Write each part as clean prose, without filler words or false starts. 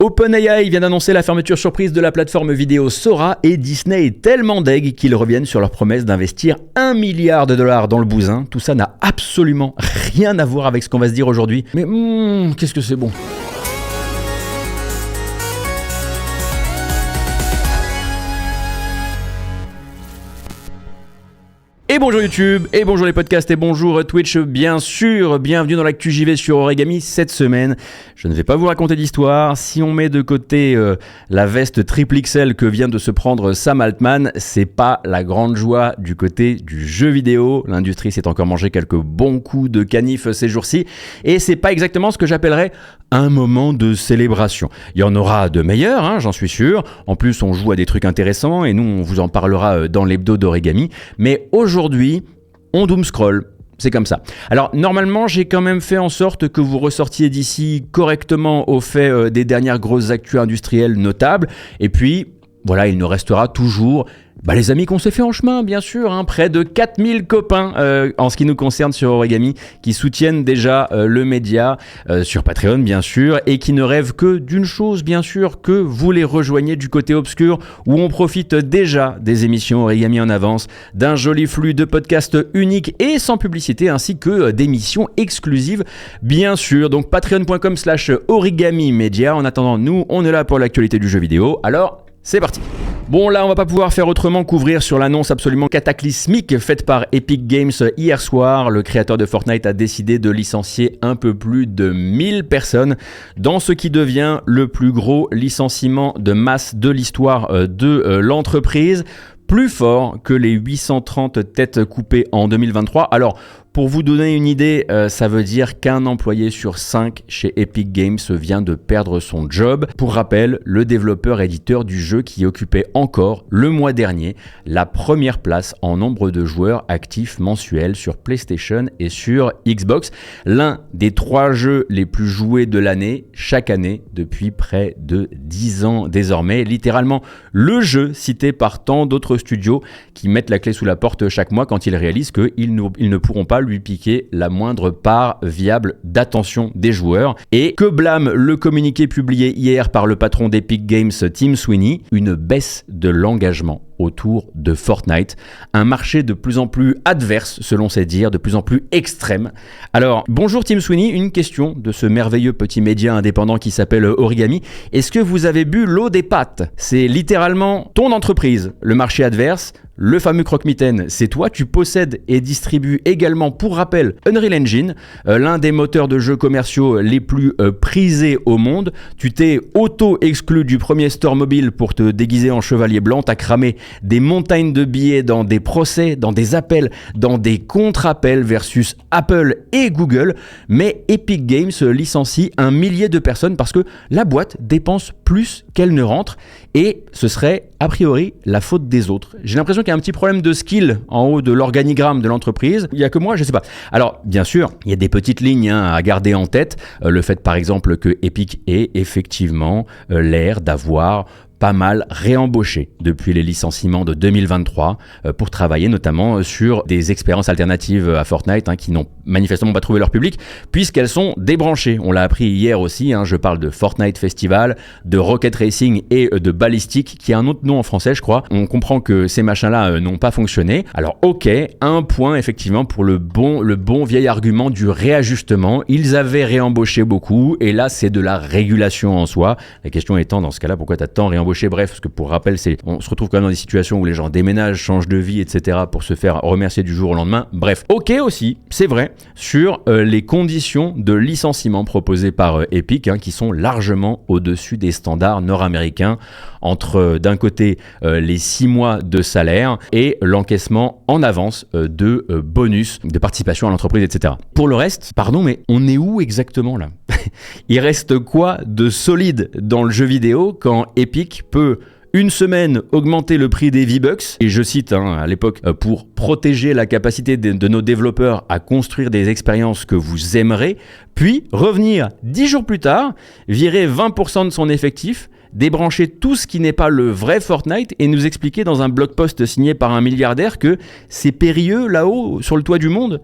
OpenAI vient d'annoncer la fermeture surprise de la plateforme vidéo Sora et Disney est tellement deg qu'ils reviennent sur leur promesse d'investir $1 milliard dans le bousin. Tout ça n'a absolument rien à voir avec ce qu'on va se dire aujourd'hui. Mais qu'est-ce que c'est bon. Et bonjour YouTube, et bonjour les podcasts, et bonjour Twitch, bien sûr, bienvenue dans l'actu JV sur Origami. Cette semaine, je ne vais pas vous raconter d'histoire, si on met de côté la veste triple XL que vient de se prendre Sam Altman, c'est pas la grande joie du côté du jeu vidéo, l'industrie s'est encore mangé quelques bons coups de canif ces jours-ci, et c'est pas exactement ce que j'appellerais un moment de célébration. Il y en aura de meilleurs, j'en suis sûr, en plus on joue à des trucs intéressants, et nous on vous en parlera dans l'hebdo d'Origami, mais aujourd'hui, on doomscroll. C'est comme ça. Alors, normalement, j'ai quand même fait en sorte que vous ressortiez d'ici correctement au fait des dernières grosses actus industrielles notables. Et puis, voilà, il nous restera toujours les amis qu'on s'est fait en chemin, bien sûr, près de 4000 copains en ce qui nous concerne sur Origami, qui soutiennent déjà le média sur Patreon, bien sûr, et qui ne rêvent que d'une chose, bien sûr, que vous les rejoigniez du côté obscur, où on profite déjà des émissions Origami en avance, d'un joli flux de podcasts uniques et sans publicité, ainsi que d'émissions exclusives, bien sûr. Donc patreon.com/origami-media. En attendant, nous, on est là pour l'actualité du jeu vidéo. Alors, c'est parti. Bon, là, on va pas pouvoir faire autrement qu'ouvrir sur l'annonce absolument cataclysmique faite par Epic Games hier soir. Le créateur de Fortnite a décidé de licencier un peu plus de 1000 personnes dans ce qui devient le plus gros licenciement de masse de l'histoire de l'entreprise. Plus fort que les 830 têtes coupées en 2023. Alors, pour vous donner une idée, ça veut dire qu'un employé sur 5 chez Epic Games vient de perdre son job. Pour rappel, le développeur-éditeur du jeu qui occupait encore le mois dernier la première place en nombre de joueurs actifs mensuels sur PlayStation et sur Xbox. L'un des 3 jeux les plus joués de l'année, chaque année, depuis près de 10 ans désormais. Littéralement, le jeu cité par tant d'autres studios qui mettent la clé sous la porte chaque mois quand ils réalisent qu'ils ne pourront pas lui piquer la moindre part viable d'attention des joueurs. Et que blâme le communiqué publié hier par le patron d'Epic Games, Tim Sweeney, une baisse de l'engagement autour de Fortnite, un marché de plus en plus adverse selon ses dires, de plus en plus extrême. Alors, bonjour Tim Sweeney, une question de ce merveilleux petit média indépendant qui s'appelle Origami. Est-ce que vous avez bu l'eau des pâtes ? C'est littéralement ton entreprise, le marché adverse, le fameux croque-mitaine, c'est toi, tu possèdes et distribues également, pour rappel, Unreal Engine, l'un des moteurs de jeux commerciaux les plus prisés au monde. Tu t'es auto-exclu du premier store mobile pour te déguiser en chevalier blanc, t'as cramé des montagnes de billets dans des procès, dans des appels, dans des contre-appels versus Apple et Google, mais Epic Games licencie 1 millier de personnes parce que la boîte dépense plus qu'elle ne rentre et ce serait a priori la faute des autres. J'ai l'impression qu'il y a un petit problème de skill en haut de l'organigramme de l'entreprise. Il n'y a que moi, je sais pas. Alors, bien sûr, il y a des petites lignes à garder en tête. Le fait, par exemple, que Epic ait effectivement l'air d'avoir pas mal réembauché depuis les licenciements de 2023 pour travailler notamment sur des expériences alternatives à Fortnite qui n'ont manifestement pas trouvé leur public puisqu'elles sont débranchées. On l'a appris hier aussi, je parle de Fortnite Festival, de Rocket Racing et de Ballistic qui a un autre nom en français je crois. On comprend que ces machins-là n'ont pas fonctionné. Alors ok, un point effectivement pour le bon vieil argument du réajustement. Ils avaient réembauché beaucoup et là c'est de la régulation en soi. La question étant dans ce cas-là pourquoi t'as tant réembauché? Bref, parce que pour rappel, on se retrouve quand même dans des situations où les gens déménagent, changent de vie, etc. pour se faire remercier du jour au lendemain. Bref, ok aussi, c'est vrai, sur les conditions de licenciement proposées par Epic, qui sont largement au-dessus des standards nord-américains, entre d'un côté les 6 mois de salaire et l'encaissement en avance de bonus, de participation à l'entreprise, etc. Pour le reste, pardon, mais on est où exactement là ? Il reste quoi de solide dans le jeu vidéo quand Epic peut une semaine augmenter le prix des V-Bucks, et je cite à l'époque, pour protéger la capacité de nos développeurs à construire des expériences que vous aimerez, puis revenir 10 jours plus tard, virer 20% de son effectif, débrancher tout ce qui n'est pas le vrai Fortnite et nous expliquer dans un blog post signé par un milliardaire que c'est périlleux là-haut, sur le toit du monde.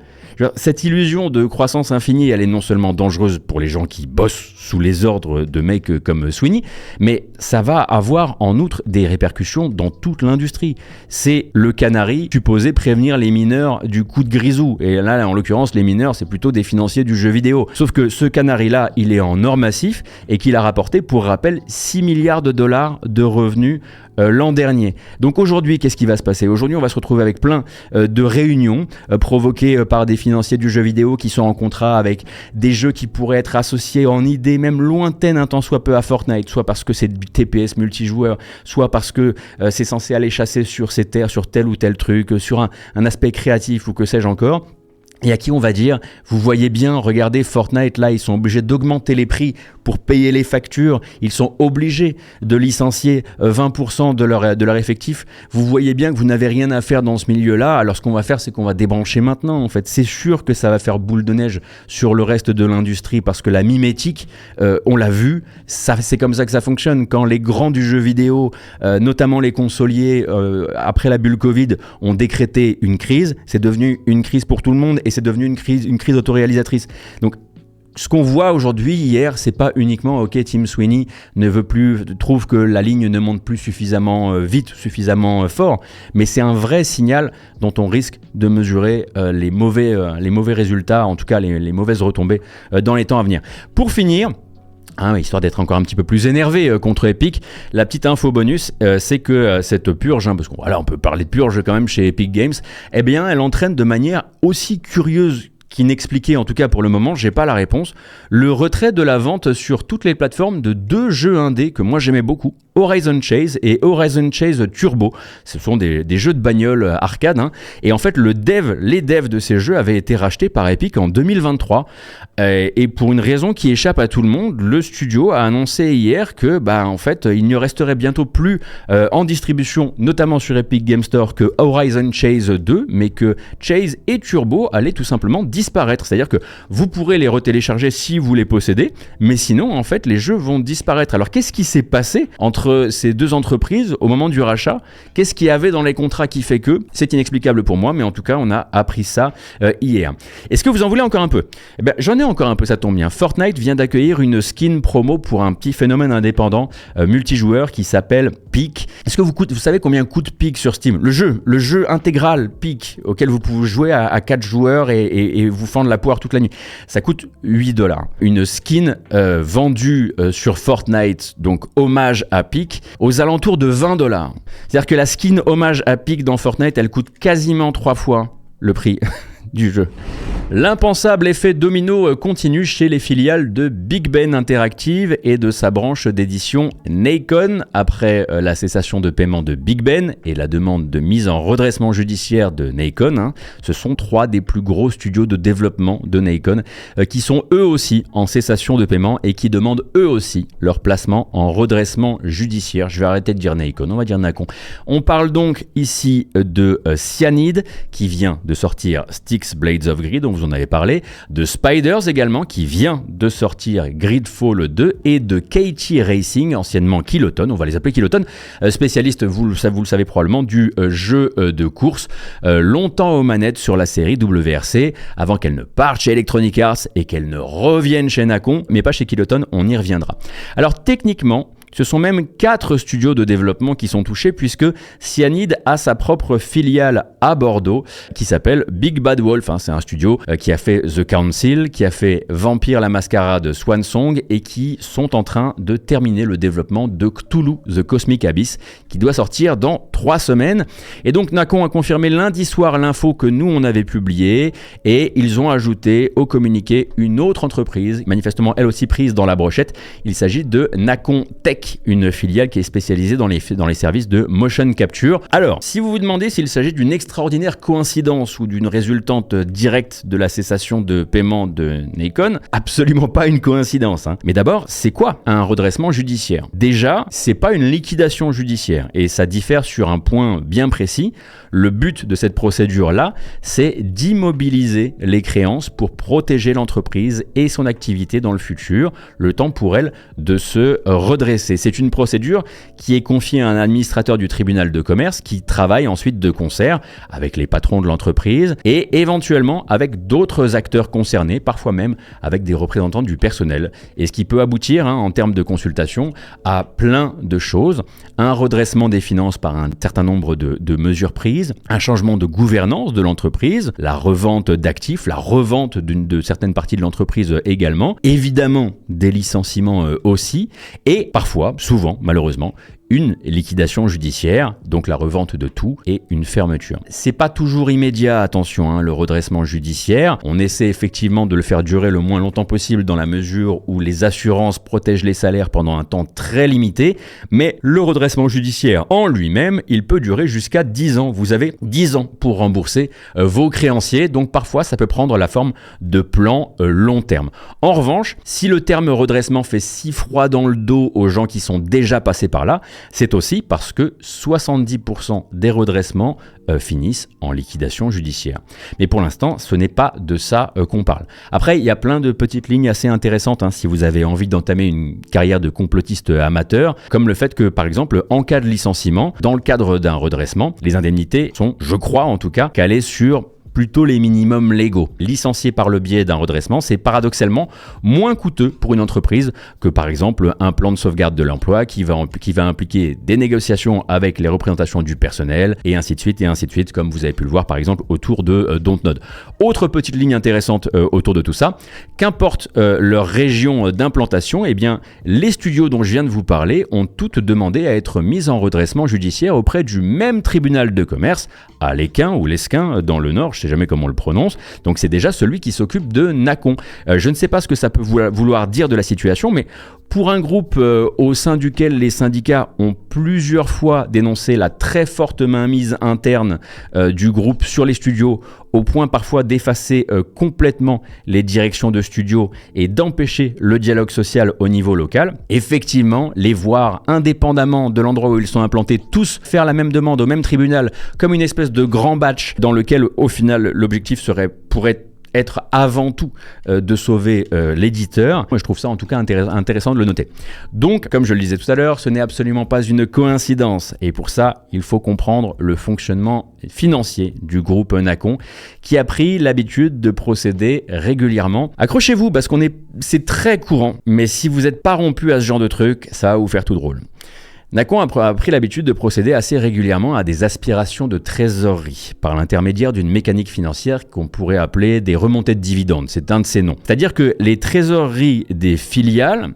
Cette illusion de croissance infinie, elle est non seulement dangereuse pour les gens qui bossent sous les ordres de mecs comme Sweeney, mais ça va avoir en outre des répercussions dans toute l'industrie. C'est le canari supposé prévenir les mineurs du coup de grisou. Et là, en l'occurrence, les mineurs, c'est plutôt des financiers du jeu vidéo. Sauf que ce canari-là, il est en or massif et qu'il a rapporté, pour rappel, 6 milliards de dollars de revenus l'an dernier. Donc aujourd'hui, qu'est-ce qui va se passer? Aujourd'hui, on va se retrouver avec plein de réunions provoquées par des financiers du jeu vidéo qui sont en contrat avec des jeux qui pourraient être associés en idée même lointaine un temps soit peu à Fortnite, soit parce que c'est du TPS multijoueur, soit parce que c'est censé aller chasser sur ces terres, sur tel ou tel truc, sur un aspect créatif ou que sais-je encore. Et à qui on va dire, vous voyez bien, regardez Fortnite, là, ils sont obligés d'augmenter les prix pour payer les factures, ils sont obligés de licencier 20% de leur effectif. Vous voyez bien que vous n'avez rien à faire dans ce milieu-là, alors ce qu'on va faire, c'est qu'on va débrancher maintenant, en fait. C'est sûr que ça va faire boule de neige sur le reste de l'industrie, parce que la mimétique, on l'a vu, c'est comme ça que ça fonctionne. Quand les grands du jeu vidéo, notamment les consoliers, après la bulle Covid, ont décrété une crise, c'est devenu une crise pour tout le monde, et c'est devenu une crise autoréalisatrice. Donc, ce qu'on voit aujourd'hui, hier, c'est pas uniquement ok, Tim Sweeney trouve que la ligne ne monte plus suffisamment vite, suffisamment fort, mais c'est un vrai signal dont on risque de mesurer les mauvais résultats, en tout cas les mauvaises retombées dans les temps à venir. Pour finir, histoire d'être encore un petit peu plus énervé contre Epic, la petite info bonus, c'est que cette purge, parce qu'on peut parler de purge quand même chez Epic Games, eh bien elle entraîne de manière aussi curieuse qu'inexpliquée, en tout cas pour le moment, j'ai pas la réponse, le retrait de la vente sur toutes les plateformes de 2 jeux indés que moi j'aimais beaucoup, Horizon Chase et Horizon Chase Turbo. Ce sont des jeux de bagnole arcade, et en fait les devs de ces jeux avaient été rachetés par Epic en 2023, et pour une raison qui échappe à tout le monde, le studio a annoncé hier que en fait il ne resterait bientôt plus en distribution, notamment sur Epic Game Store, que Horizon Chase 2, mais que Chase et Turbo allaient tout simplement disparaître. C'est-à-dire que vous pourrez les retélécharger si vous les possédez, mais sinon en fait les jeux vont disparaître. Alors qu'est-ce qui s'est passé entre ces deux entreprises au moment du rachat? Qu'est-ce qu'il y avait dans les contrats qui fait que? C'est inexplicable pour moi, mais en tout cas on a appris ça hier. Est-ce que vous en voulez encore un peu? J'en ai encore un peu, ça tombe bien. Fortnite vient d'accueillir une skin promo pour un petit phénomène indépendant multijoueur qui s'appelle Peak. Est-ce que vous savez combien coûte Peak sur Steam? Le jeu intégral Peak, auquel vous pouvez jouer à 4 joueurs et vous fendre la poire toute la nuit. Ça coûte 8$. Une skin vendue sur Fortnite, donc hommage à Peak, aux alentours de 20$. C'est-à-dire que la skin hommage à Peak dans Fortnite, elle coûte quasiment 3 fois le prix du jeu. L'impensable effet domino continue chez les filiales de Big Ben Interactive et de sa branche d'édition Nacon. Après la cessation de paiement de Big Ben et la demande de mise en redressement judiciaire de Nacon, ce sont 3 des plus gros studios de développement de Nacon qui sont eux aussi en cessation de paiement et qui demandent eux aussi leur placement en redressement judiciaire. Je vais arrêter de dire Nacon, on va dire Nacon. On parle donc ici de Cyanide qui vient de sortir Styx Blades of Greed, dont vous en avez parlé, de Spiders également qui vient de sortir Gridfall 2 et de KT Racing, anciennement Kiloton, on va les appeler Kiloton, spécialiste, vous le savez probablement, du jeu de course, longtemps aux manettes sur la série WRC, avant qu'elle ne parte chez Electronic Arts et qu'elle ne revienne chez Nacon, mais pas chez Kiloton, on y reviendra. Alors techniquement, ce sont même 4 studios de développement qui sont touchés puisque Cyanide a sa propre filiale à Bordeaux qui s'appelle Big Bad Wolf. C'est un studio qui a fait The Council, qui a fait Vampire la Mascarade Swan Song et qui sont en train de terminer le développement de Cthulhu The Cosmic Abyss qui doit sortir dans 3 semaines. Et donc Nacon a confirmé lundi soir l'info que nous on avait publiée et ils ont ajouté au communiqué une autre entreprise, manifestement elle aussi prise dans la brochette. Il s'agit de Nacon Tech, une filiale qui est spécialisée dans les services de motion capture. Alors, si vous vous demandez s'il s'agit d'une extraordinaire coïncidence ou d'une résultante directe de la cessation de paiement de Nacon, absolument pas une coïncidence. Mais d'abord, c'est quoi un redressement judiciaire? Déjà, c'est pas une liquidation judiciaire et ça diffère sur un point bien précis. Le but de cette procédure-là, c'est d'immobiliser les créances pour protéger l'entreprise et son activité dans le futur, le temps pour elle de se redresser C'est une procédure qui est confiée à un administrateur du tribunal de commerce qui travaille ensuite de concert avec les patrons de l'entreprise et éventuellement avec d'autres acteurs concernés, parfois même avec des représentants du personnel. Et ce qui peut aboutir, en termes de consultation, à plein de choses. Un redressement des finances par un certain nombre de mesures prises, un changement de gouvernance de l'entreprise, la revente d'actifs, la revente de certaines parties de l'entreprise également, évidemment des licenciements aussi, et parfois, souvent malheureusement, une liquidation judiciaire, donc la revente de tout et une fermeture. C'est pas toujours immédiat, attention, le redressement judiciaire. On essaie effectivement de le faire durer le moins longtemps possible dans la mesure où les assurances protègent les salaires pendant un temps très limité, mais le redressement judiciaire en lui-même, il peut durer jusqu'à 10 ans. Vous avez 10 ans pour rembourser vos créanciers, donc parfois ça peut prendre la forme de plans long terme. En revanche, si le terme redressement fait si froid dans le dos aux gens qui sont déjà passés par là, c'est aussi parce que 70% des redressements finissent en liquidation judiciaire. Mais pour l'instant, ce n'est pas de ça qu'on parle. Après, il y a plein de petites lignes assez intéressantes si vous avez envie d'entamer une carrière de complotiste amateur, comme le fait que, par exemple, en cas de licenciement, dans le cadre d'un redressement, les indemnités sont, je crois en tout cas, calées sur plutôt les minimums légaux. Licencier par le biais d'un redressement, c'est paradoxalement moins coûteux pour une entreprise que par exemple un plan de sauvegarde de l'emploi qui va impliquer des négociations avec les représentations du personnel et ainsi de suite, comme vous avez pu le voir par exemple autour de Dontnod. Autre petite ligne intéressante autour de tout ça, qu'importe leur région d'implantation, eh bien les studios dont je viens de vous parler ont toutes demandé à être mises en redressement judiciaire auprès du même tribunal de commerce à l'Esquin ou l'Esquin dans le Nord, je ne sais jamais comment on le prononce, donc c'est déjà celui qui s'occupe de Nacon. Je ne sais pas ce que ça peut vouloir dire de la situation, mais pour un groupe au sein duquel les syndicats ont plusieurs fois dénoncé la très forte mainmise interne du groupe sur les studios, au point parfois d'effacer complètement les directions de studios et d'empêcher le dialogue social au niveau local, effectivement, les voir indépendamment de l'endroit où ils sont implantés, tous faire la même demande au même tribunal, comme une espèce de grand batch dans lequel au final l'objectif pourrait être avant tout de sauver l'éditeur. Moi, je trouve ça en tout cas intéressant de le noter. Donc, comme je le disais tout à l'heure, ce n'est absolument pas une coïncidence. Et pour ça, il faut comprendre le fonctionnement financier du groupe Nacon qui a pris l'habitude de procéder régulièrement. Accrochez-vous parce c'est très courant. Mais si vous n'êtes pas rompu à ce genre de truc, ça va vous faire tout drôle. Nacon a pris l'habitude de procéder assez régulièrement à des aspirations de trésorerie par l'intermédiaire d'une mécanique financière qu'on pourrait appeler des remontées de dividendes. C'est un de ces noms. C'est-à-dire que les trésoreries des filiales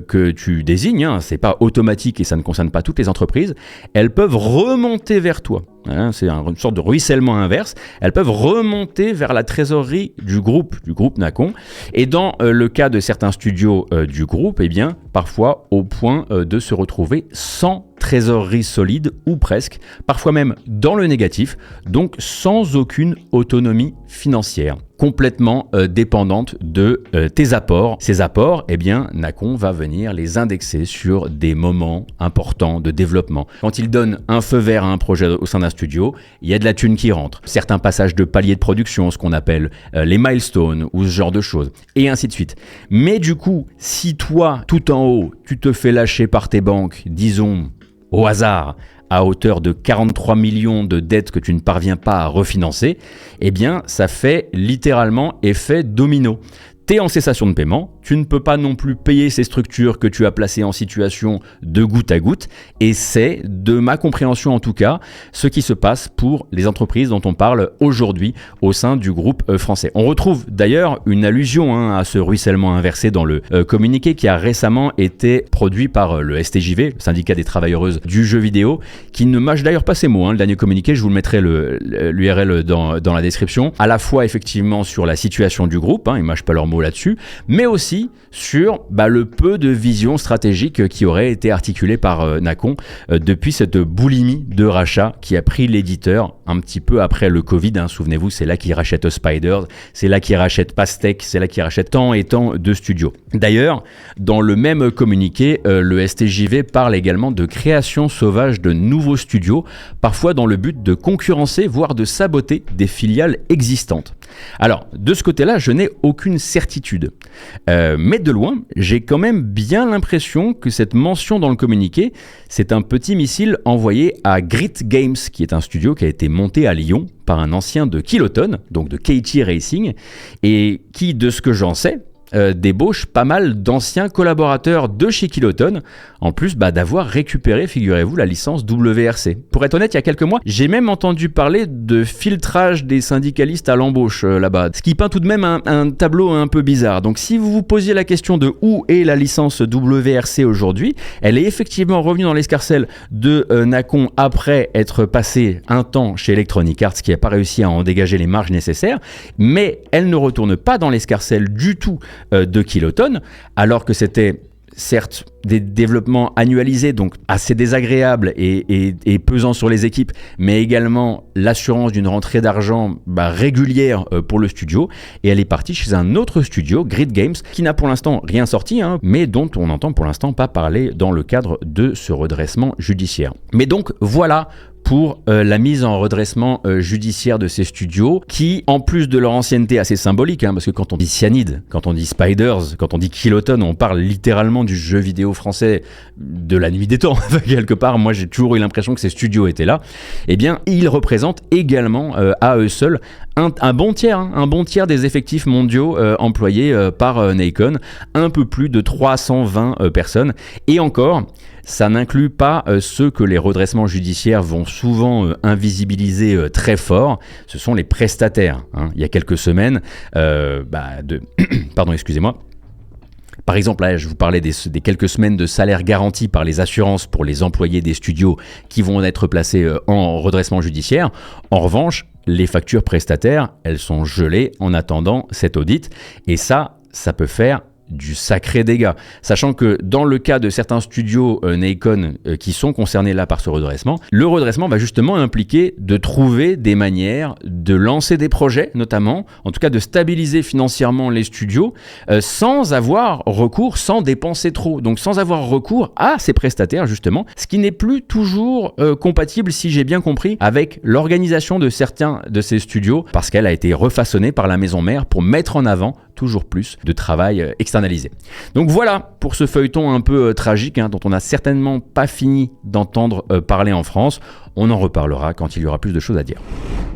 que tu désignes, c'est pas automatique et ça ne concerne pas toutes les entreprises, elles peuvent remonter vers toi. C'est une sorte de ruissellement inverse. Elles peuvent remonter vers la trésorerie du groupe Nacon. Et dans le cas de certains studios du groupe, eh bien, parfois au point de se retrouver sans trésorerie solide ou presque, parfois même dans le négatif, donc sans aucune autonomie financière, complètement dépendante de tes apports. Ces apports, eh bien, Nacon va venir les indexer sur des moments importants de développement. Quand il donne un feu vert à un projet au sein d'un studio, il y a de la thune qui rentre. Certains passages de paliers de production, ce qu'on appelle les milestones ou ce genre de choses, et ainsi de suite. Mais du coup, si toi, tout en haut, tu te fais lâcher par tes banques, disons, au hasard, à hauteur de 43 millions de dettes que tu ne parviens pas à refinancer, eh bien, ça fait littéralement effet domino. T'es en cessation de paiement, tu ne peux pas non plus payer ces structures que tu as placées en situation de goutte à goutte, et c'est, de ma compréhension en tout cas, ce qui se passe pour les entreprises dont on parle aujourd'hui au sein du groupe français. On retrouve d'ailleurs une allusion à ce ruissellement inversé dans le communiqué qui a récemment été produit par le STJV, le syndicat des travailleuses du jeu vidéo, qui ne mâche d'ailleurs pas ses mots. Le dernier communiqué, je vous le mettrai l'URL dans la description, à la fois effectivement sur la situation du groupe, ils mâchent pas leurs mots là-dessus, mais aussi sur le peu de vision stratégique qui aurait été articulée par Nacon depuis cette boulimie de rachat qui a pris l'éditeur un petit peu après le Covid. Souvenez-vous, c'est là qu'il rachète Spiders, c'est là qu'il rachète Pastèque, c'est là qu'il rachète tant et tant de studios. D'ailleurs, dans le même communiqué, le STJV parle également de création sauvage de nouveaux studios, parfois dans le but de concurrencer, voire de saboter des filiales existantes. Alors, de ce côté-là, je n'ai aucune certitude. Mais de loin, j'ai quand même bien l'impression que cette mention dans le communiqué, c'est un petit missile envoyé à Grit Games, qui est un studio qui a été monté à Lyon par un ancien de Kiloton, donc de KT Racing, et qui, de ce que j'en sais, débauche pas mal d'anciens collaborateurs de chez Kiloton, en plus d'avoir récupéré, figurez-vous, la licence WRC. Pour être honnête, il y a quelques mois, j'ai même entendu parler de filtrage des syndicalistes à l'embauche là-bas, ce qui peint tout de même un tableau un peu bizarre. Donc si vous vous posiez la question de où est la licence WRC aujourd'hui, elle est effectivement revenue dans l'escarcelle de Nacon après être passée un temps chez Electronic Arts, qui n'a pas réussi à en dégager les marges nécessaires, mais elle ne retourne pas dans l'escarcelle du tout de Kiloton, alors que c'était certes des développements annualisés, donc assez désagréables et pesants sur les équipes, mais également l'assurance d'une rentrée d'argent régulière pour le studio. Et elle est partie chez un autre studio, Grit Games, qui n'a pour l'instant rien sorti, mais dont on n'entend pour l'instant pas parler dans le cadre de ce redressement judiciaire. Mais donc voilà pour la mise en redressement judiciaire de ces studios qui, en plus de leur ancienneté assez symbolique, parce que quand on dit Cyanide, quand on dit Spiders, quand on dit Kiloton, on parle littéralement du jeu vidéo français de la nuit des temps. Quelque part, moi j'ai toujours eu l'impression que ces studios étaient là. Eh bien, ils représentent également à eux seuls un bon tiers des effectifs mondiaux employés par Nacon, un peu plus de 320 personnes. Et encore, ça n'inclut pas ceux que les redressements judiciaires vont souvent invisibiliser très fort. Ce sont les prestataires. Il y a quelques semaines, pardon, excusez-moi. Par exemple, là, je vous parlais des quelques semaines de salaire garanti par les assurances pour les employés des studios qui vont être placés en redressement judiciaire. En revanche, les factures prestataires, elles sont gelées en attendant cet audit. Et ça peut faire du sacré dégât. Sachant que dans le cas de certains studios Nacon qui sont concernés là par ce redressement, le redressement va justement impliquer de trouver des manières de lancer des projets, notamment, en tout cas de stabiliser financièrement les studios sans avoir recours, sans dépenser trop. Donc sans avoir recours à ces prestataires justement, ce qui n'est plus toujours compatible, si j'ai bien compris, avec l'organisation de certains de ces studios, parce qu'elle a été refaçonnée par la maison mère pour mettre en avant toujours plus de travail externalisé. Donc voilà pour ce feuilleton un peu tragique, dont on n'a certainement pas fini d'entendre parler en France. On en reparlera quand il y aura plus de choses à dire.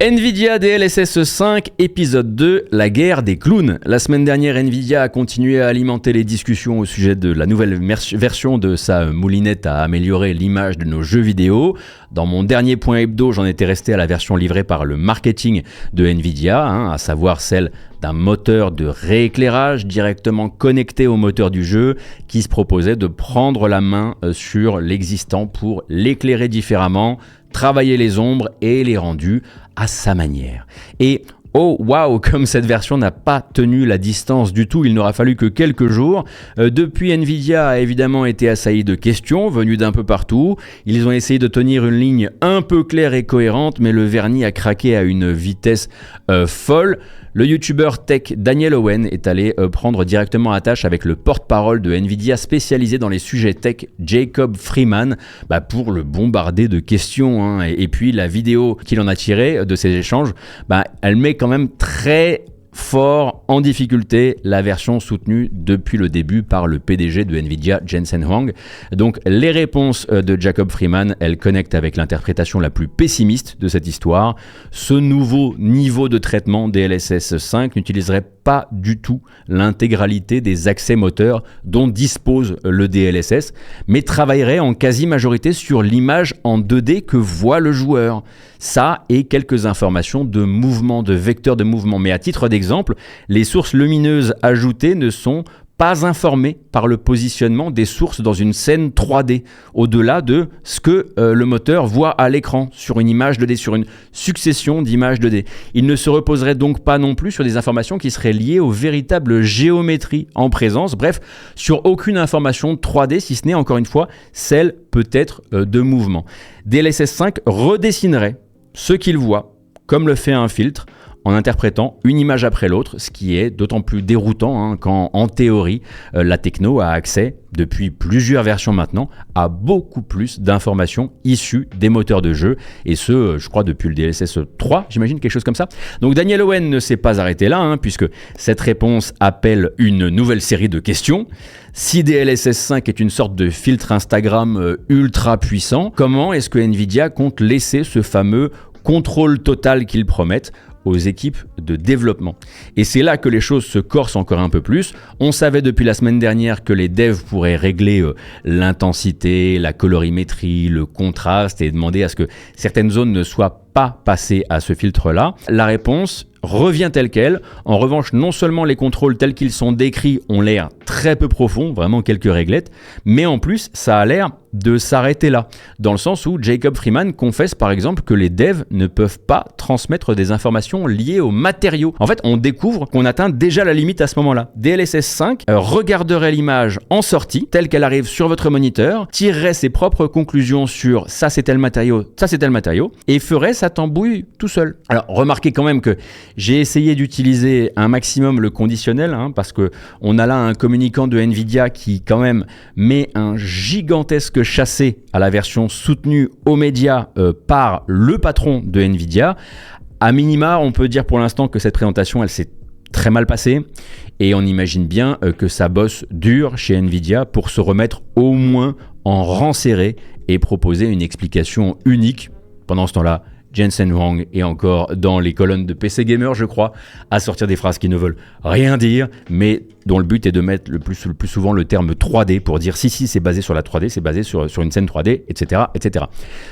Nvidia DLSS 5, épisode 2, la guerre des clowns. La semaine dernière, Nvidia a continué à alimenter les discussions au sujet de la nouvelle version de sa moulinette à améliorer l'image de nos jeux vidéo. Dans mon dernier point hebdo, j'en étais resté à la version livrée par le marketing de Nvidia, à savoir celle d'un moteur de rééclairage directement connecté au moteur du jeu qui se proposait de prendre la main sur l'existant pour l'éclairer différemment, travailler les ombres et les rendus à sa manière. Et oh waouh, comme cette version n'a pas tenu la distance du tout, il n'aura fallu que quelques jours. Depuis, Nvidia a évidemment été assailli de questions venues d'un peu partout. Ils ont essayé de tenir une ligne un peu claire et cohérente, mais le vernis a craqué à une vitesse folle. Le youtubeur tech Daniel Owen est allé prendre directement attache avec le porte-parole de Nvidia spécialisé dans les sujets tech, Jacob Freeman, pour le bombarder de questions. Et puis la vidéo qu'il en a tirée de ces échanges, elle met quand même très fort en difficulté la version soutenue depuis le début par le PDG de Nvidia, Jensen Huang. Donc les réponses de Jacob Freeman, elles connectent avec l'interprétation la plus pessimiste de cette histoire. Ce nouveau niveau de traitement DLSS 5 n'utiliserait pas du tout l'intégralité des accès moteurs dont dispose le DLSS, mais travaillerait en quasi-majorité sur l'image en 2D que voit le joueur. Ça et quelques informations de mouvement, de vecteurs de mouvement. Mais à titre d'exemple, les sources lumineuses ajoutées ne sont pas informées par le positionnement des sources dans une scène 3D, au-delà de ce que le moteur voit à l'écran, sur une image 2D, sur une succession d'images 2D. Il ne se reposerait donc pas non plus sur des informations qui seraient liées aux véritables géométries en présence, bref, sur aucune information 3D, si ce n'est encore une fois celle peut-être de mouvement. DLSS 5 redessinerait ce qu'il voit, comme le fait un filtre, en interprétant une image après l'autre, ce qui est d'autant plus déroutant quand en théorie la techno a accès depuis plusieurs versions maintenant à beaucoup plus d'informations issues des moteurs de jeu, et ce je crois depuis le DLSS 3, j'imagine, quelque chose comme ça. Donc Daniel Owen ne s'est pas arrêté là, puisque cette réponse appelle une nouvelle série de questions. Si DLSS 5 est une sorte de filtre Instagram ultra puissant, comment est-ce que Nvidia compte laisser ce fameux contrôle total qu'ils promettent aux équipes de développement? Et c'est là que les choses se corsent encore un peu plus. On savait depuis la semaine dernière que les devs pourraient régler l'intensité, la colorimétrie, le contraste et demander à ce que certaines zones ne soient pas passées à ce filtre-là. La réponse revient telle qu'elle. En revanche, non seulement les contrôles tels qu'ils sont décrits ont l'air très peu profonds, vraiment quelques réglettes, mais en plus, ça a l'air de s'arrêter là, dans le sens où Jacob Freeman confesse par exemple que les devs ne peuvent pas transmettre des informations liées aux matériaux. En fait, on découvre qu'on atteint déjà la limite à ce moment-là. DLSS 5 regarderait l'image en sortie, telle qu'elle arrive sur votre moniteur, tirerait ses propres conclusions sur ça c'est tel matériau, ça c'est tel matériau, et ferait sa tambouille tout seul. Alors, remarquez quand même que j'ai essayé d'utiliser un maximum le conditionnel, parce que on a là un communicant de Nvidia qui quand même met un gigantesque chassé à la version soutenue aux médias par le patron de Nvidia. À minima, on peut dire pour l'instant que cette présentation, elle s'est très mal passée, et on imagine bien que ça bosse dur chez Nvidia pour se remettre au moins en rang serré et proposer une explication unique. Pendant ce temps-là, Jensen Huang est encore dans les colonnes de PC Gamer, je crois, à sortir des phrases qui ne veulent rien dire, mais dont le but est de mettre le plus souvent le terme 3D pour dire si c'est basé sur la 3D, c'est basé sur une scène 3D, etc., etc.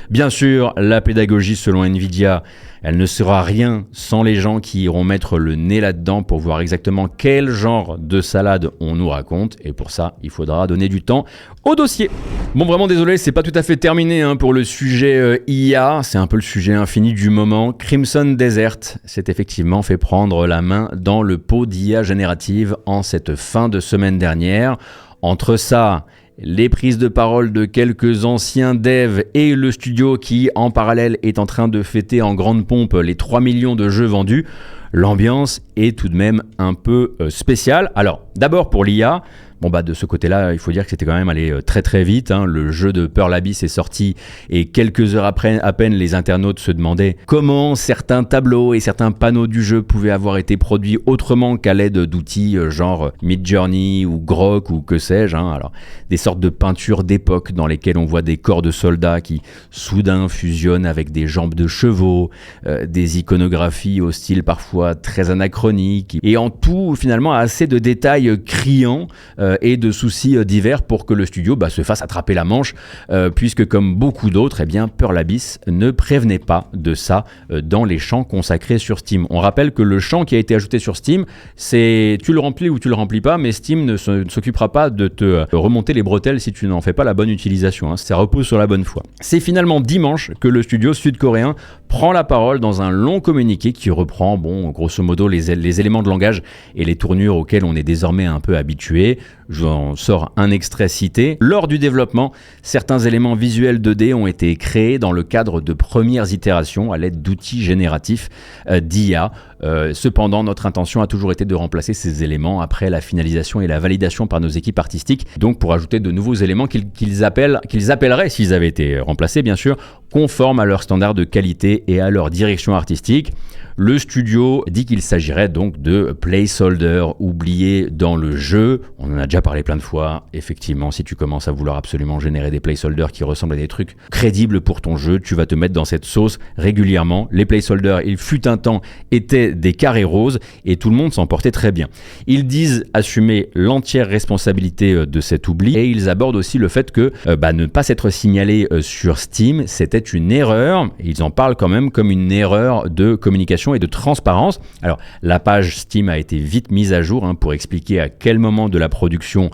Bien sûr, la pédagogie selon Nvidia, elle ne sera rien sans les gens qui iront mettre le nez là-dedans pour voir exactement quel genre de salade on nous raconte, et pour ça, il faudra donner du temps au dossier. Bon, vraiment désolé, c'est pas tout à fait terminé pour le sujet IA, c'est un peu le sujet infini du moment. Crimson Desert s'est effectivement fait prendre la main dans le pot d'IA générative en cette fin de semaine dernière. Entre ça, les prises de parole de quelques anciens devs et le studio qui, en parallèle, est en train de fêter en grande pompe les 3 millions de jeux vendus, l'ambiance est tout de même un peu spéciale. Alors, d'abord pour l'IA, de ce côté-là, il faut dire que c'était quand même allé très très vite. Le jeu de Pearl Abyss est sorti et quelques heures après, à peine, les internautes se demandaient comment certains tableaux et certains panneaux du jeu pouvaient avoir été produits autrement qu'à l'aide d'outils genre Midjourney ou Grok ou que sais-je. Alors, des sortes de peintures d'époque dans lesquelles on voit des corps de soldats qui soudain fusionnent avec des jambes de chevaux, des iconographies au style parfois très anachronique, et en tout finalement assez de détails criants et de soucis divers pour que le studio se fasse attraper la manche, puisque comme beaucoup d'autres, Pearl Abyss ne prévenait pas de ça dans les champs consacrés sur Steam. On rappelle que le champ qui a été ajouté sur Steam, c'est tu le remplis ou tu le remplis pas, mais Steam ne s'occupera pas de te remonter les bretelles si tu n'en fais pas la bonne utilisation. Ça repose sur la bonne foi. C'est finalement dimanche que le studio sud-coréen prend la parole dans un long communiqué qui reprend, grosso modo, les éléments de langage et les tournures auxquelles on est désormais un peu habitué. Je vous en sors un extrait cité. Lors du développement, certains éléments visuels 2D ont été créés dans le cadre de premières itérations à l'aide d'outils génératifs d'IA. Cependant, notre intention a toujours été de remplacer ces éléments après la finalisation et la validation par nos équipes artistiques, donc pour ajouter de nouveaux éléments qu'ils appelleraient, s'ils avaient été remplacés bien sûr, conformes à leurs standards de qualité et à leur direction artistique. Le studio dit qu'il s'agirait donc de placeholders oubliés dans le jeu. On en a déjà parlé plein de fois. Effectivement, si tu commences à vouloir absolument générer des placeholders qui ressemblent à des trucs crédibles pour ton jeu, tu vas te mettre dans cette sauce régulièrement. Les placeholders, il fut un temps, étaient des carrés roses et tout le monde s'en portait très bien. Ils disent assumer l'entière responsabilité de cet oubli, et ils abordent aussi le fait que ne pas s'être signalé sur Steam, c'était une erreur. Ils en parlent quand même comme une erreur de communication et de transparence. Alors, la page Steam a été vite mise à jour pour expliquer à quel moment de la production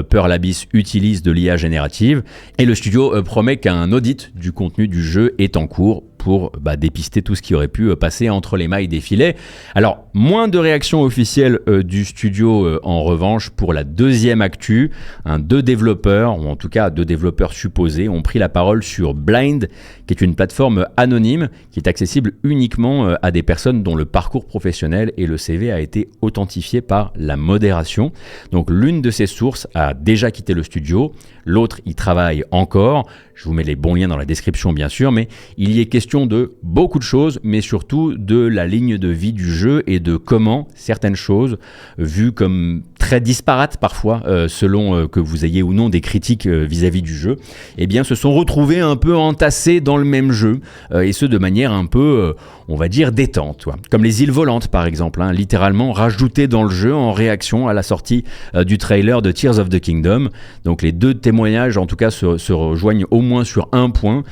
Pearl Abyss utilise de l'IA générative, et le studio promet qu'un audit du contenu du jeu est en cours pour dépister tout ce qui aurait pu passer entre les mailles des filets. Alors, moins de réactions officielles du studio en revanche pour la deuxième actu. Deux développeurs, ou en tout cas 2 développeurs supposés, ont pris la parole sur Blind, qui est une plateforme anonyme qui est accessible uniquement à des personnes dont le parcours professionnel et le CV a été authentifié par la modération. Donc l'une de ces sources a déjà quitté le studio, l'autre y travaille encore. Je vous mets les bons liens dans la description bien sûr, mais il y est question de beaucoup de choses, mais surtout de la ligne de vie du jeu et de comment certaines choses, vues comme très disparates parfois, selon que vous ayez ou non des critiques vis-à-vis du jeu, eh bien se sont retrouvées un peu entassées dans le même jeu, et ce de manière un peu, on va dire, détente. Comme les îles volantes par exemple, littéralement rajoutées dans le jeu en réaction à la sortie du trailer de Tears of the Kingdom. Donc les 2 témoignages en tout cas se rejoignent au moins sur un point,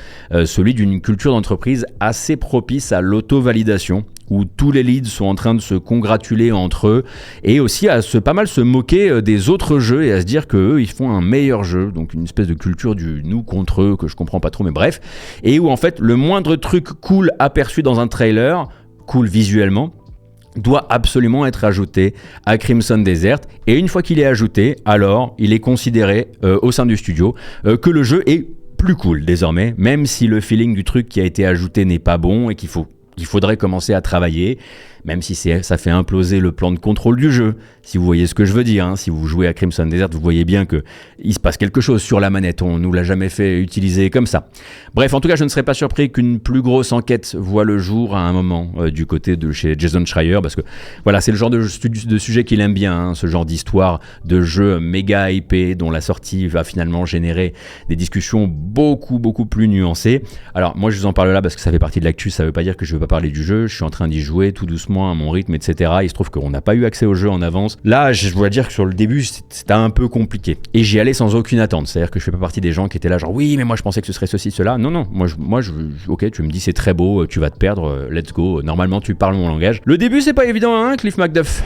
celui d'une culture d'entreprise assez propice à l'auto-validation, où tous les leads sont en train de se congratuler entre eux et aussi à pas mal se moquer des autres jeux et à se dire qu'eux ils font un meilleur jeu, donc une espèce de culture du nous contre eux que je comprends pas trop, mais bref, et où en fait le moindre truc cool aperçu dans un trailer, cool visuellement, doit absolument être ajouté à Crimson Desert, et une fois qu'il est ajouté, alors il est considéré au sein du studio que le jeu est plus cool désormais, même si le feeling du truc qui a été ajouté n'est pas bon et qu'il faudrait commencer à travailler, même si ça fait imploser le plan de contrôle du jeu, si vous voyez ce que je veux dire. Si vous jouez à Crimson Desert, vous voyez bien qu'il se passe quelque chose sur la manette, on nous l'a jamais fait utiliser comme ça. Bref, en tout cas, je ne serais pas surpris qu'une plus grosse enquête voie le jour à un moment du côté de chez Jason Schreier, parce que voilà, c'est le genre de sujet qu'il aime bien, ce genre d'histoire de jeu méga hypé dont la sortie va finalement générer des discussions beaucoup plus nuancées. Alors moi je vous en parle là parce que ça fait partie de l'actu, ça veut pas dire que je veux pas parler du jeu, je suis en train d'y jouer tout doucement à mon rythme, etc. Il se trouve qu'on n'a pas eu accès au jeu en avance. Là, je dois dire que sur le début, c'était un peu compliqué. Et j'y allais sans aucune attente. C'est-à-dire que je fais pas partie des gens qui étaient là genre oui, mais moi je pensais que ce serait ceci, cela. Non. Ok, tu me dis c'est très beau, tu vas te perdre, let's go. Normalement, tu parles mon langage. Le début, c'est pas évident, Cliff McDuff.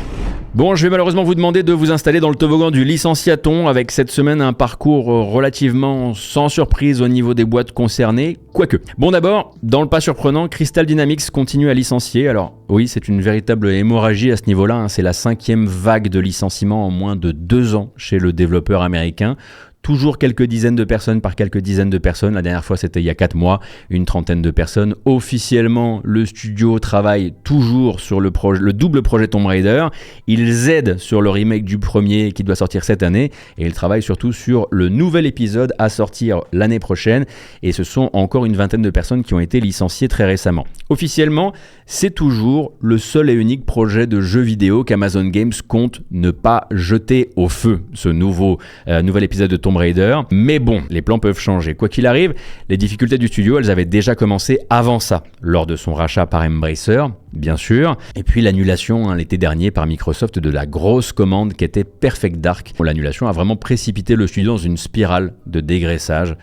Bon, je vais malheureusement vous demander de vous installer dans le toboggan du licenciaton avec cette semaine un parcours relativement sans surprise au niveau des boîtes concernées, quoique. Bon d'abord, dans le pas surprenant, Crystal Dynamics continue à licencier. Alors oui, c'est une véritable hémorragie à ce niveau-là, c'est la 5e vague de licenciements en moins de 2 ans chez le développeur américain. Toujours quelques dizaines de personnes par quelques dizaines de personnes. La dernière fois, c'était il y a 4 mois, une trentaine de personnes. Officiellement, le studio travaille toujours sur le double projet Tomb Raider. Ils aident sur le remake du premier qui doit sortir cette année. Et ils travaillent surtout sur le nouvel épisode à sortir l'année prochaine. Et ce sont encore une vingtaine de personnes qui ont été licenciées très récemment. Officiellement, c'est toujours le seul et unique projet de jeu vidéo qu'Amazon Games compte ne pas jeter au feu, ce nouvel épisode de Tomb Raider. Mais bon, les plans peuvent changer. Quoi qu'il arrive, les difficultés du studio, elles avaient déjà commencé avant ça, lors de son rachat par Embracer, bien sûr. Et puis l'annulation l'été dernier par Microsoft de la grosse commande qui était Perfect Dark. L'annulation a vraiment précipité le studio dans une spirale de dégraissage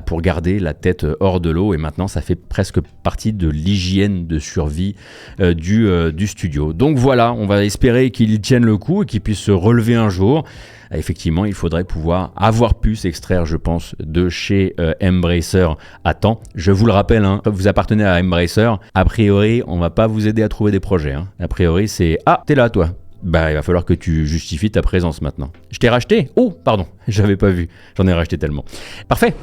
pour garder la tête hors de l'eau. Et maintenant, ça fait presque partie de l'hygiène de survie du studio. Donc voilà, on va espérer qu'il tienne le coup et qu'il puisse se relever un jour. Effectivement, il faudrait pouvoir avoir pu s'extraire, je pense, de chez Embracer à temps. Je vous le rappelle, vous appartenez à Embracer. A priori, on va pas vous aider à trouver des projets. A priori, c'est « Ah, t'es là, toi !» il va falloir que tu justifies ta présence maintenant. Je t'ai racheté ? Oh, pardon, j'avais pas vu. J'en ai racheté tellement. Parfait.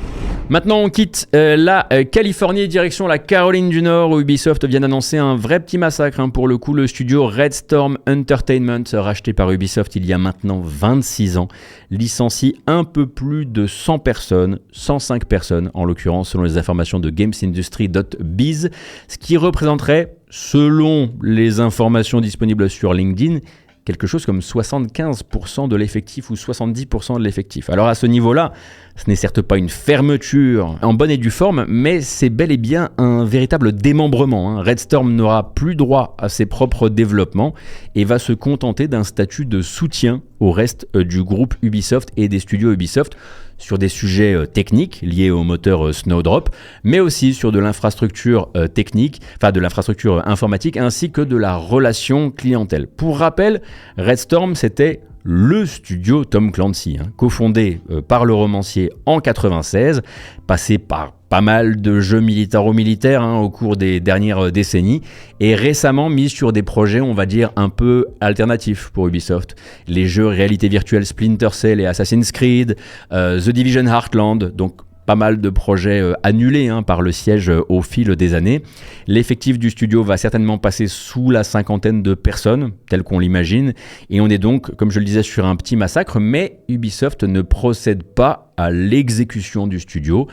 Maintenant, on quitte la Californie, direction la Caroline du Nord, où Ubisoft vient d'annoncer un vrai petit massacre. Pour le coup, le studio Red Storm Entertainment, racheté par Ubisoft il y a maintenant 26 ans, licencie un peu plus de 100 personnes, 105 personnes en l'occurrence, selon les informations de GamesIndustry.biz, ce qui représenterait, selon les informations disponibles sur LinkedIn, quelque chose comme 75% de l'effectif ou 70% de l'effectif. Alors à ce niveau-là, ce n'est certes pas une fermeture en bonne et due forme, mais c'est bel et bien un véritable démembrement. Red Storm n'aura plus droit à ses propres développements et va se contenter d'un statut de soutien au reste du groupe Ubisoft et des studios Ubisoft sur des sujets techniques liés au moteur Snowdrop, mais aussi sur de l'infrastructure technique, enfin de l'infrastructure informatique, ainsi que de la relation clientèle. Pour rappel, Red Storm, c'était le studio Tom Clancy, cofondé par le romancier en 96, passé par pas mal de jeux militaro-militaires au cours des dernières décennies, et récemment mis sur des projets, on va dire, un peu alternatifs pour Ubisoft. Les jeux réalité virtuelle Splinter Cell et Assassin's Creed, The Division Heartland, donc pas mal de projets annulés par le siège au fil des années. L'effectif du studio va certainement passer sous la 50aine de personnes, tel qu'on l'imagine, et on est donc, comme je le disais, sur un petit massacre, mais Ubisoft ne procède pas à l'exécution du studio,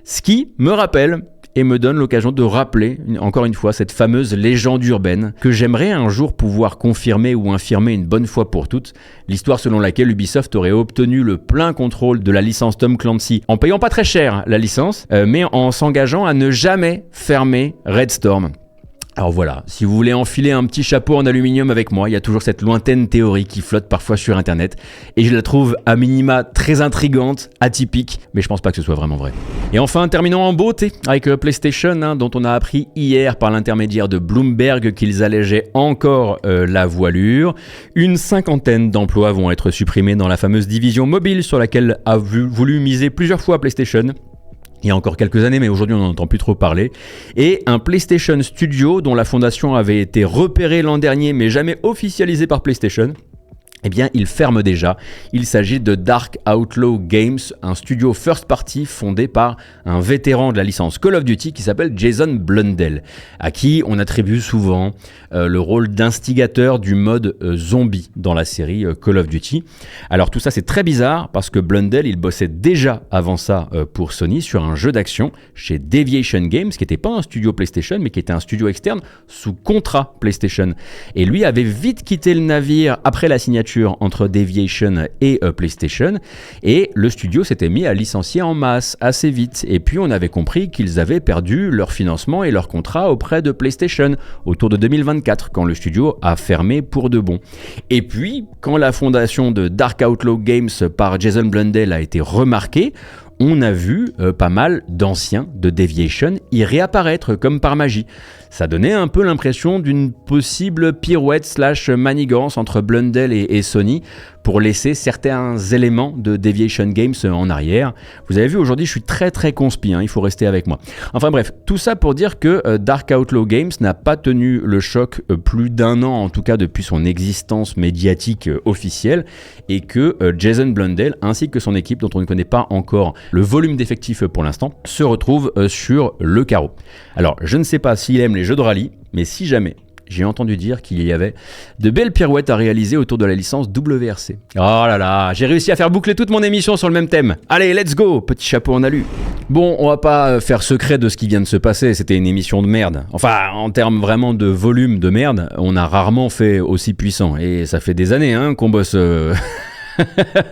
ce qui me rappelle et me donne l'occasion de rappeler, encore une fois, cette fameuse légende urbaine que j'aimerais un jour pouvoir confirmer ou infirmer une bonne fois pour toutes, l'histoire selon laquelle Ubisoft aurait obtenu le plein contrôle de la licence Tom Clancy en payant pas très cher la licence, mais en s'engageant à ne jamais fermer Red Storm. Alors voilà, si vous voulez enfiler un petit chapeau en aluminium avec moi, il y a toujours cette lointaine théorie qui flotte parfois sur internet et je la trouve à minima très intrigante, atypique, mais je pense pas que ce soit vraiment vrai. Et enfin, terminons en beauté avec PlayStation, dont on a appris hier par l'intermédiaire de Bloomberg qu'ils allégeaient encore la voilure. Une 50aine d'emplois vont être supprimés dans la fameuse division mobile sur laquelle a voulu miser plusieurs fois PlayStation. Il y a encore quelques années, mais aujourd'hui on n'en entend plus trop parler. Et un PlayStation Studio dont la fondation avait été repérée l'an dernier, mais jamais officialisée par PlayStation, eh bien, il ferme déjà. Il s'agit de Dark Outlaw Games, un studio first party fondé par un vétéran de la licence Call of Duty qui s'appelle Jason Blundell, à qui on attribue souvent le rôle d'instigateur du mode zombie dans la série Call of Duty. Alors tout ça c'est très bizarre parce que Blundell il bossait déjà avant ça pour Sony sur un jeu d'action chez Deviation Games, qui n'était pas un studio PlayStation mais qui était un studio externe sous contrat PlayStation. Et lui avait vite quitté le navire après la signature entre Deviation et PlayStation, et le studio s'était mis à licencier en masse assez vite, et puis on avait compris qu'ils avaient perdu leur financement et leur contrat auprès de PlayStation autour de 2024 quand le studio a fermé pour de bon. Et puis quand la fondation de Dark Outlaw Games par Jason Blundell a été remarquée, on a vu pas mal d'anciens de Deviation y réapparaître comme par magie. Ça donnait un peu l'impression d'une possible pirouette / manigance entre Blundell et Sony pour laisser certains éléments de Deviation Games en arrière. Vous avez vu, aujourd'hui je suis très conspi, il faut rester avec moi. Enfin bref, tout ça pour dire que Dark Outlaw Games n'a pas tenu le choc plus d'1 an, en tout cas depuis son existence médiatique officielle, et que Jason Blundell ainsi que son équipe, dont on ne connaît pas encore le volume d'effectifs pour l'instant, se retrouvent sur le carreau. Alors je ne sais pas s'il aime les jeux de rallye, mais si jamais, j'ai entendu dire qu'il y avait de belles pirouettes à réaliser autour de la licence WRC. Oh là là, j'ai réussi à faire boucler toute mon émission sur le même thème. Allez, let's go, petit chapeau en alu. Bon, on va pas faire secret de ce qui vient de se passer, c'était une émission de merde. Enfin, en termes vraiment de volume de merde, on a rarement fait aussi puissant. Et ça fait des années qu'on bosse...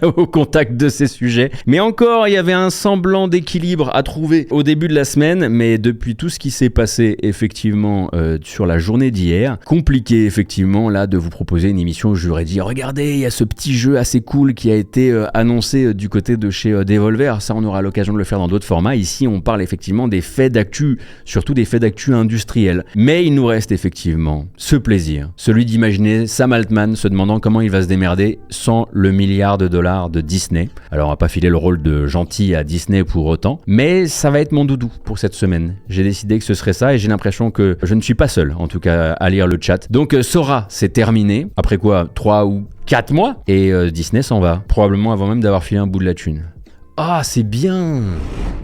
au contact de ces sujets. Mais encore, il y avait un semblant d'équilibre à trouver au début de la semaine, mais depuis tout ce qui s'est passé effectivement sur la journée d'hier, compliqué effectivement là de vous proposer une émission où je j'aurais dit regardez, il y a ce petit jeu assez cool qui a été annoncé du côté de chez Devolver. Ça, on aura l'occasion de le faire dans d'autres formats. Ici, on parle effectivement des faits d'actu, surtout des faits d'actu industriels. Mais il nous reste effectivement ce plaisir, celui d'imaginer Sam Altman se demandant comment il va se démerder sans le milliard de dollars de Disney. Alors on va pas filer le rôle de gentil à Disney pour autant, mais ça va être mon doudou pour cette semaine. J'ai décidé que ce serait ça et j'ai l'impression que je ne suis pas seul, en tout cas à lire le chat. Donc Sora, c'est terminé. Après quoi, 3 ou 4 mois et Disney s'en va. Probablement avant même d'avoir filé un bout de la thune. Ah, c'est bien.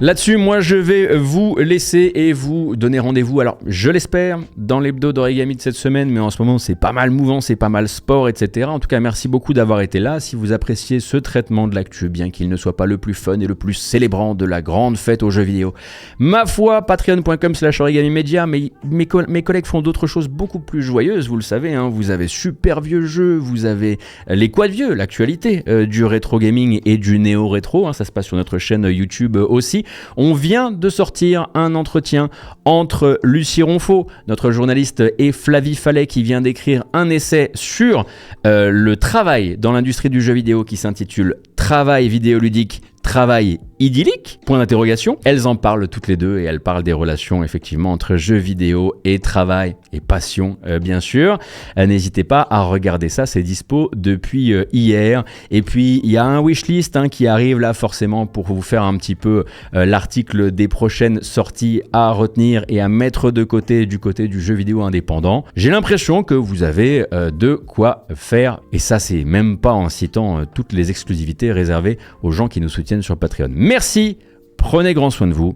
Là-dessus, moi, je vais vous laisser et vous donner rendez-vous. Alors, je l'espère, dans l'hebdo d'Origami de cette semaine, mais en ce moment, c'est pas mal mouvant, c'est pas mal sport, etc. En tout cas, merci beaucoup d'avoir été là. Si vous appréciez ce traitement de l'actu, bien qu'il ne soit pas le plus fun et le plus célébrant de la grande fête aux jeux vidéo, ma foi, patreon.com/origamimedia, mais mes collègues font d'autres choses beaucoup plus joyeuses, vous le savez. Vous avez Super Vieux Jeux, vous avez les Quad Vieux, l'actualité du rétro gaming et du néo-rétro. Ça se passe sur notre chaîne YouTube aussi. On vient de sortir un entretien entre Lucie Ronfaux, notre journaliste, et Flavie Fallet qui vient d'écrire un essai sur le travail dans l'industrie du jeu vidéo qui s'intitule Travail vidéoludique, travail idyllique? Point d'interrogation. Elles en parlent toutes les deux et elles parlent des relations effectivement entre jeux vidéo et travail et passion bien sûr. N'hésitez pas à regarder ça, c'est dispo depuis hier. Et puis il y a un wishlist qui arrive là forcément pour vous faire un petit peu l'article des prochaines sorties à retenir et à mettre de côté du côté du jeu vidéo indépendant. J'ai l'impression que vous avez de quoi faire et ça c'est même pas en citant toutes les exclusivités réservées aux gens qui nous soutiennent sur Patreon. Merci, prenez grand soin de vous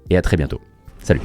et à très bientôt. Salut.